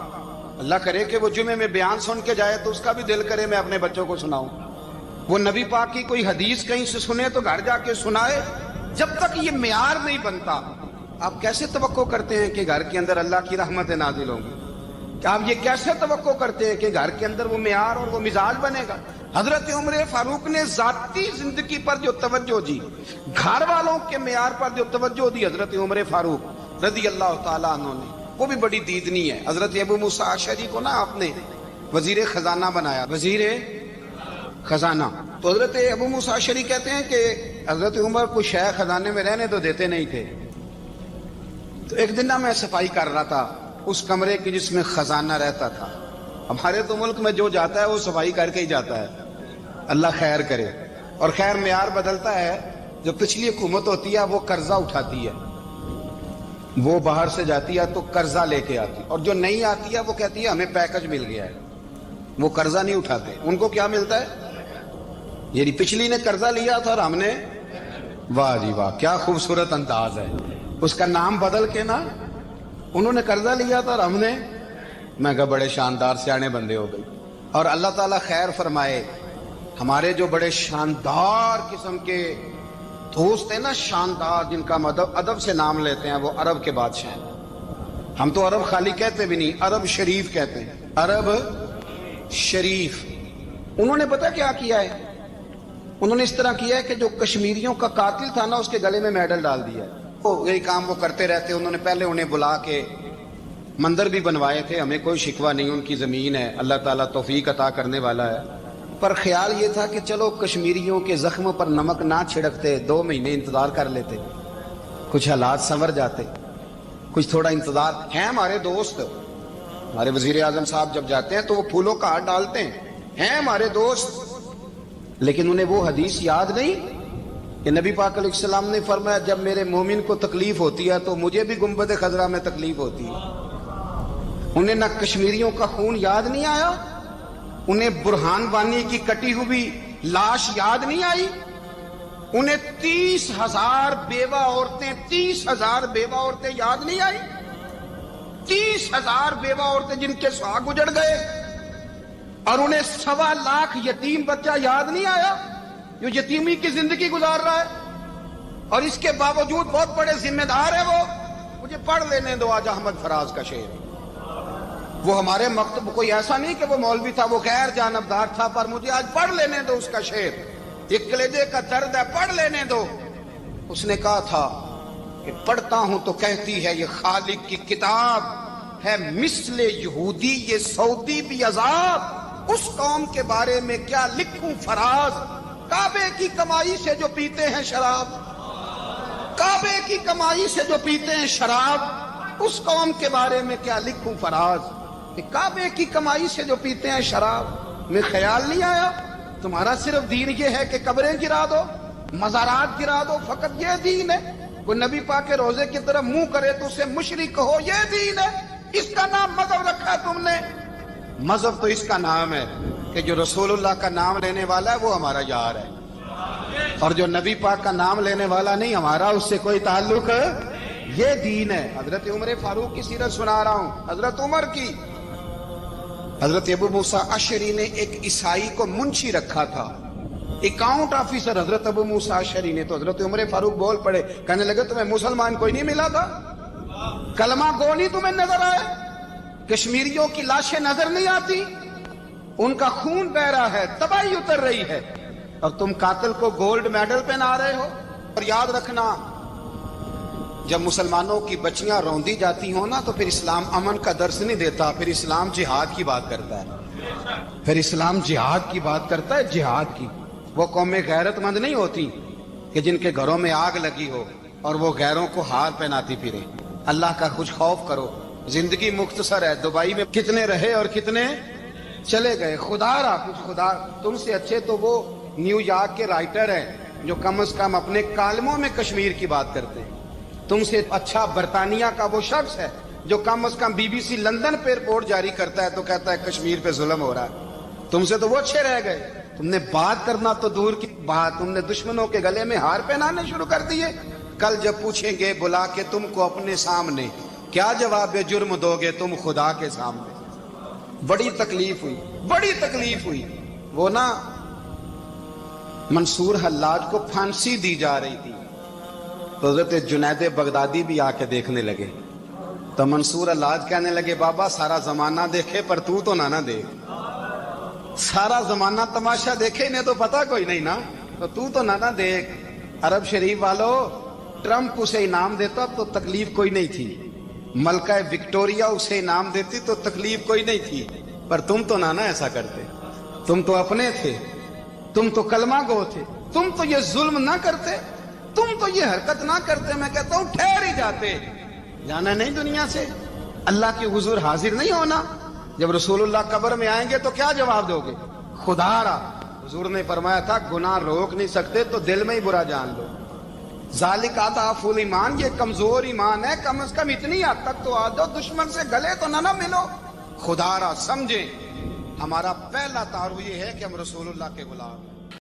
اللہ کرے کہ وہ جمعے میں بیان سن کے جائے تو اس کا بھی دل کرے میں اپنے بچوں کو سناؤں، وہ نبی پاک کی کوئی حدیث کہیں سے سنے تو گھر جا کے سنائے۔ جب تک یہ معیار نہیں بنتا آپ کیسے توقع کرتے ہیں کہ گھر کے اندر اللہ کی رحمتیں نازل ہوں گی؟ کہ آپ یہ کیسے توقع کرتے ہیں کہ گھر کے اندر وہ معیار اور وہ مزاج بنے گا؟ حضرت عمر فاروق نے ذاتی زندگی پر جو توجہ دی، گھر والوں کے معیار پر جو توجہ دی حضرت عمر فاروق رضی اللہ تعالیٰ عنہ نے، وہ بھی بڑی دیدنی ہے۔ حضرت ابو موسیٰ اشعری کو نا آپ نے وزیر خزانہ بنایا، وزیر خزانہ، تو حضرت ابو موسیٰ اشعری کہتے ہیں کہ حضرت عمر کو شیخ خزانے میں رہنے تو دیتے نہیں تھے۔ تو ایک دن میں صفائی کر رہا تھا اس کمرے کی جس میں خزانہ رہتا تھا۔ ہمارے تو ملک میں جو جاتا ہے وہ صفائی کر کے ہی جاتا ہے، اللہ خیر کرے۔ اور خیر معیار بدلتا ہے، جو پچھلی حکومت ہوتی ہے وہ قرضہ اٹھاتی ہے، وہ باہر سے جاتی ہے تو قرضہ لے کے آتی، اور جو نہیں آتی ہے وہ کہتی ہے ہمیں پیکج مل گیا ہے، وہ قرضہ نہیں اٹھاتے۔ ان کو کیا ملتا ہے؟ یعنی پچھلی نے قرضہ لیا تھا اور ہم نے، واہ جی واہ کیا خوبصورت انداز ہے، اس کا نام بدل کے نا، انہوں نے قرضہ لیا تھا اور ہم نے، میں کہا بڑے شاندار سیانے بندے ہو گئی۔ اور اللہ تعالیٰ خیر فرمائے، ہمارے جو بڑے شاندار قسم کے دوست ہیں نا، شاندار، جن کا ادب سے نام لیتے ہیں، وہ عرب کے بادشاہ ہیں۔ ہم تو عرب خالی کہتے بھی نہیں، عرب شریف کہتے ہیں، عرب شریف۔ انہوں نے پتہ کیا کیا ہے؟ انہوں نے اس طرح کیا ہے کہ جو کشمیریوں کا قاتل تھا نا اس کے گلے میں میڈل ڈال دیا ہے۔ یہی کام وہ کرتے رہتے۔ انہوں نے پہلے انہیں بلا کے مندر بھی بنوائے تھے، ہمیں کوئی شکوہ نہیں، ان کی زمین ہے، اللہ تعالیٰ توفیق عطا کرنے والا ہے۔ پر خیال یہ تھا کہ چلو کشمیریوں کے زخموں پر نمک نہ چھڑکتے، 2 مہینے انتظار کر لیتے، کچھ حالات سنور جاتے، کچھ تھوڑا انتظار۔ ہیں ہمارے دوست، ہمارے وزیر اعظم صاحب جب جاتے ہیں تو وہ پھولوں کا ہار ڈالتے ہیں ہمارے دوست، لیکن انہیں وہ حدیث یاد نہیں کہ نبی پاک علیہ السلام نے فرمایا جب میرے مومن کو تکلیف ہوتی ہے تو مجھے بھی گنبد خضرا میں تکلیف ہوتی ہے۔ انہیں نہ کشمیریوں کا خون یاد نہیں آیا، انہیں برہان وانی کی کٹی ہوئی لاش یاد نہیں آئی، انہیں 30,000 بیوہ عورتیں 30,000 بیوہ عورتیں یاد نہیں آئی، 30,000 بیوہ عورتیں جن کے سہاگ اجڑ گئے، اور انہیں 1.25 لاکھ یتیم بچہ یاد نہیں آیا جو یتیمی کی زندگی گزار رہا ہے، اور اس کے باوجود بہت بڑے ذمہ دار ہے وہ۔ مجھے پڑھ لینے دو آج احمد فراز کا شعر، وہ ہمارے مکتب کوئی ایسا نہیں کہ وہ مولوی تھا، وہ غیر جانبدار تھا، پر مجھے آج پڑھ لینے دو اس کا شعر، ایک کلیجے کا درد ہے، پڑھ لینے دو۔ اس نے کہا تھا کہ پڑھتا ہوں تو کہتی ہے یہ خالق کی کتاب ہے مثل یہودی یہ سعودی بھی عذاب، اس قوم کے بارے میں کیا لکھوں فراز، کعبے کی کمائی سے جو پیتے ہیں شراب، کعبے کی کمائی سے جو پیتے ہیں شراب، اس قوم کے بارے میں کیا لکھوں فراز، کہ کعبے کی کمائی سے جو پیتے ہیں شراب۔ میں خیال نہیں آیا تمہارا صرف دین یہ ہے کہ قبریں گرا دو، مزارات گرا دو، فقط یہ دین ہے؟ کوئی نبی پاک کے روزے کی طرف منہ کرے تو اسے مشرک کہو، یہ دین ہے؟ اس کا نام مذہب رکھا تم نے؟ مذہب تو اس کا نام ہے کہ جو رسول اللہ کا نام لینے والا ہے وہ ہمارا یار ہے، اور جو نبی پاک کا نام لینے والا نہیں ہمارا اس سے کوئی تعلق ہے، یہ دین ہے۔ حضرت عمر فاروق کی سیرت سنا رہا ہوں، حضرت عمر کی۔ حضرت ابو موسیٰ اشعری نے ایک عیسائی کو منشی رکھا تھا، اکاؤنٹ آفیسر حضرت ابو موسیٰ اشعری نے۔ تو حضرت عمر فاروق بول پڑے، کہنے لگے تمہیں مسلمان کوئی نہیں ملا تھا؟ کلمہ گو نہیں تمہیں نظر آئے؟ کشمیریوں کی لاشیں نظر نہیں آتی؟ ان کا خون بہ رہا ہے، تباہی اتر رہی ہے، اور تم قاتل کو گولڈ میڈل پہنا رہے ہو؟ اور یاد رکھنا، جب مسلمانوں کی بچیاں روندی جاتی ہوں نا تو پھر اسلام امن کا درس نہیں دیتا، پھر اسلام جہاد کی بات کرتا ہے، پھر اسلام جہاد کی بات کرتا ہے، جہاد کی۔ وہ قومیں غیرت مند نہیں ہوتی کہ جن کے گھروں میں آگ لگی ہو اور وہ غیروں کو ہار پہناتی پھرے۔ اللہ کا کچھ خوف کرو، زندگی مختصر ہے، دبئی میں کتنے رہے اور کتنے چلے گئے، خدا را کچھ خدا۔ تم سے اچھے تو وہ نیو یارک کے رائٹر ہیں جو کم از کم اپنے کالموں میں کشمیر کی بات کرتے ہیں، تم سے اچھا برطانیہ کا وہ شخص ہے جو کم از کم بی بی سی لندن پہ رپورٹ جاری کرتا ہے تو کہتا ہے کشمیر پہ ظلم ہو رہا ہے۔ تم سے تو وہ اچھے رہ گئے، تم نے بات کرنا تو دور کی بات، تم نے دشمنوں کے گلے میں ہار پہنانے شروع کر دیے۔ کل جب پوچھیں گے بلا کے تم کو اپنے سامنے، کیا جواب جرم دو گے تم خدا کے سامنے؟ بڑی تکلیف ہوئی، بڑی تکلیف ہوئی۔ وہ نا منصور حلاج کو پھانسی دی جا رہی تھی تو حضرت جنید بغدادی بھی آ کے دیکھنے لگے، تو منصور حلاج کہنے لگے بابا سارا زمانہ دیکھے پر تو نہ دیکھ، سارا زمانہ تماشا دیکھے انہیں تو پتا کوئی نہیں نا، تو نہ دیکھ۔ عرب شریف والو، ٹرمپ اسے انعام دیتا تو تکلیف کوئی نہیں تھی، ملکہ وکٹوریا اسے انعام دیتی تو تکلیف کوئی نہیں تھی، پر تم تو نہ ایسا کرتے، تم تو اپنے تھے، تم تو کلمہ گو تھے، تم تو یہ ظلم نہ کرتے، تم تو یہ حرکت نہ کرتے، میں کہتا ہوں ٹھہر ہی جاتے، جانا نہیں دنیا سے، اللہ کے حضور حاضر نہیں ہونا۔ جب رسول اللہ قبر میں آئیں گے تو کیا جواب دو گے؟ خدا را، حضور نے فرمایا تھا گناہ روک نہیں سکتے تو دل میں ہی برا جان لو، ذالک اضعف الایمان، یہ کمزور ایمان ہے، کم از کم اتنی حد تک تو آ جاؤ، دشمن سے گلے تو نہ ملو۔ خدا را سمجھیں، ہمارا پہلا تعارف یہ ہے کہ ہم رسول اللہ کے غلام ہیں۔